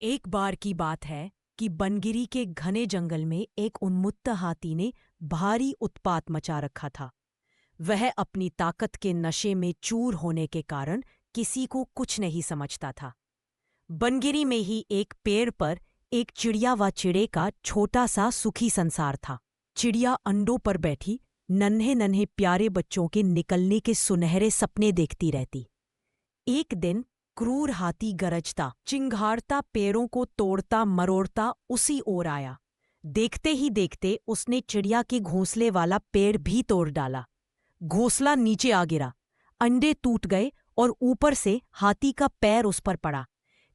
एक बार की बात है कि बनगिरी के घने जंगल में एक उन्मत्त हाथी ने भारी उत्पात मचा रखा था। वह अपनी ताकत के नशे में चूर होने के कारण किसी को कुछ नहीं समझता था। बनगिरी में ही एक पेड़ पर एक चिड़िया व चिड़े का छोटा सा सुखी संसार था। चिड़िया अंडों पर बैठी नन्हे नन्हे प्यारे बच्चों के निकलने के सुनहरे सपने देखती रहती। एक दिन क्रूर हाथी गरजता चिंघाड़ता पेड़ों को तोड़ता मरोड़ता उसी ओर आया। देखते ही देखते उसने चिड़िया के घोंसले वाला पेड़ भी तोड़ डाला। घोंसला नीचे आ गिरा, अंडे टूट गए और ऊपर से हाथी का पैर उस पर पड़ा।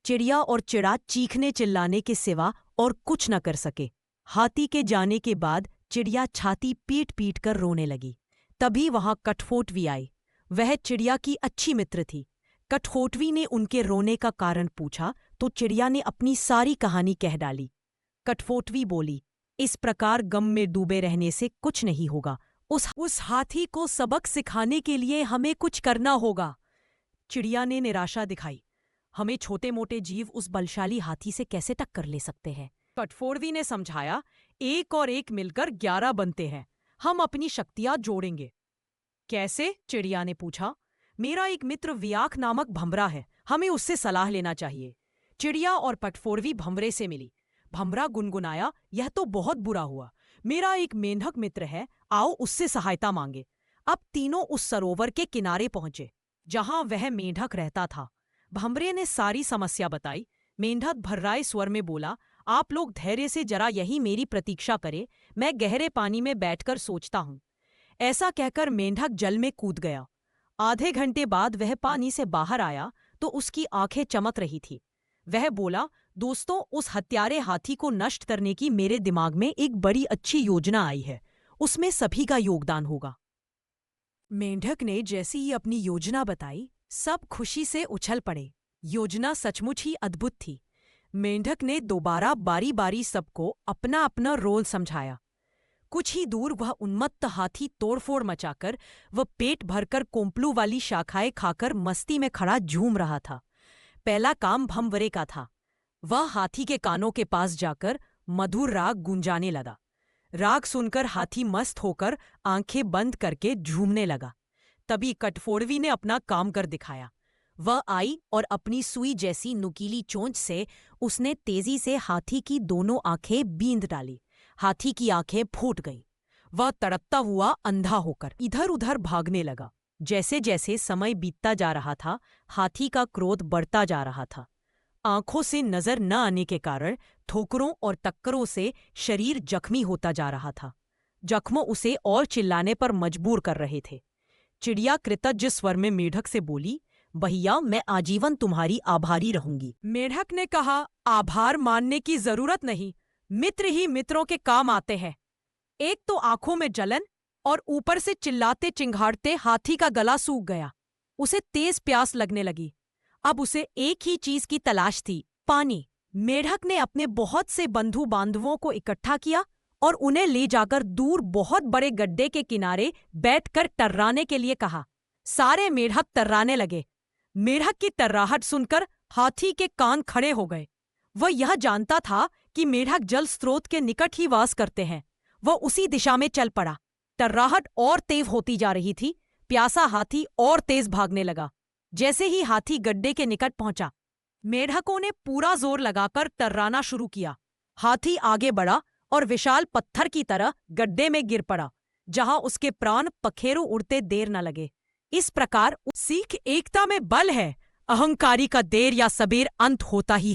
चिड़िया और चिड़ा चीखने चिल्लाने के सिवा और कुछ न कर सके। हाथी के जाने के बाद चिड़िया छाती पीट पीट कर रोने लगी। तभी वहां कठफोटवी आई। वह चिड़िया की अच्छी मित्र थी। कठफोटवी ने उनके रोने का कारण पूछा तो चिड़िया ने अपनी सारी कहानी कह डाली। कठफोटवी बोली, इस प्रकार गम में डूबे रहने से कुछ नहीं होगा। उस हाथी को सबक सिखाने के लिए हमें कुछ करना होगा। चिड़िया ने निराशा दिखाई। हमें छोटे मोटे जीव उस बलशाली हाथी से कैसे टक्कर ले सकते हैं? कठफोटवी ने समझाया, एक और एक मिलकर 11 बनते हैं। हम अपनी शक्तियां जोड़ेंगे। कैसे? चिड़िया ने पूछा। मेरा एक मित्र व्याख नामक भंवरा है, हमें उससे सलाह लेना चाहिए। चिड़िया और कठफोटवी भंवरे से मिली। भंवरा गुनगुनाया, यह तो बहुत बुरा हुआ। मेरा एक मेंढक मित्र है, आओ उससे सहायता मांगे। अब तीनों उस सरोवर के किनारे पहुंचे जहां वह मेंढक रहता था। भंवरे ने सारी समस्या बताई। मेंढक भर्राए स्वर में बोला, आप लोग धैर्य से जरा यही मेरी प्रतीक्षा करें, मैं गहरे पानी में बैठकर सोचता हूं। ऐसा कहकर मेंढक जल में कूद गया। आधे घंटे बाद वह पानी से बाहर आया तो उसकी आंखें चमक रही थी। वह बोला, दोस्तों, उस हत्यारे हाथी को नष्ट करने की मेरे दिमाग में एक बड़ी अच्छी योजना आई है। उसमें सभी का योगदान होगा। मेंढक ने जैसी ही अपनी योजना बताई, सब खुशी से उछल पड़े। योजना सचमुच ही अद्भुत थी। मेंढक ने दोबारा बारी बारी सबको अपना अपना रोल समझाया। कुछ ही दूर वह उन्मत्त हाथी तोड़फोड़ मचाकर वह पेट भरकर कोंपलू वाली शाखाएं खाकर मस्ती में खड़ा झूम रहा था। पहला काम भंवरे का था। वह हाथी के कानों के पास जाकर मधुर राग गुंजाने लगा। राग सुनकर हाथी मस्त होकर आंखें बंद करके झूमने लगा। तभी कठफोड़वी ने अपना काम कर दिखाया। वह आई और अपनी सुई जैसी नुकीली चोंच से उसने तेजी से हाथी की दोनों आंखें बींध डाली। हाथी की आंखें फूट गईं। वह तड़पता हुआ अंधा होकर इधर उधर भागने लगा। जैसे जैसे समय बीतता जा रहा था, हाथी का क्रोध बढ़ता जा रहा था। आंखों से नजर न आने के कारण ठोकरों और टक्करों से शरीर जख्मी होता जा रहा था। जख्मों उसे और चिल्लाने पर मजबूर कर रहे थे। चिड़िया कृतज्ञ स्वर में मेढक से बोली, भैया, मैं आजीवन तुम्हारी आभारी रहूंगी। मेढक ने कहा, आभार मानने की जरूरत नहीं, मित्र ही मित्रों के काम आते हैं। एक तो आंखों में जलन और ऊपर से चिल्लाते चिंघाड़ते हाथी का गला सूख गया। उसे तेज प्यास लगने लगी। अब उसे एक ही चीज की तलाश थी, पानी। मेढक ने अपने बहुत से बंधु बांधवों को इकट्ठा किया और उन्हें ले जाकर दूर बहुत बड़े गड्ढे के किनारे बैठकर टर्राने के लिए कहा। सारे मेढक टर्राने लगे। मेढक की टर्राहट सुनकर हाथी के कान खड़े हो गए। वह यह जानता था कि मेढक जल स्रोत के निकट ही वास करते हैं। वह उसी दिशा में चल पड़ा। टर्राहट और तेज होती जा रही थी। प्यासा हाथी और तेज भागने लगा। जैसे ही हाथी गड्ढे के निकट पहुंचा, मेढकों ने पूरा जोर लगाकर टर्राना शुरू किया। हाथी आगे बढ़ा और विशाल पत्थर की तरह गड्ढे में गिर पड़ा, जहां उसके प्राण पखेरु उड़ते देर न लगे। इस प्रकार सीख एकता में बल है। अहंकारी का देर या सबेर अंत होता ही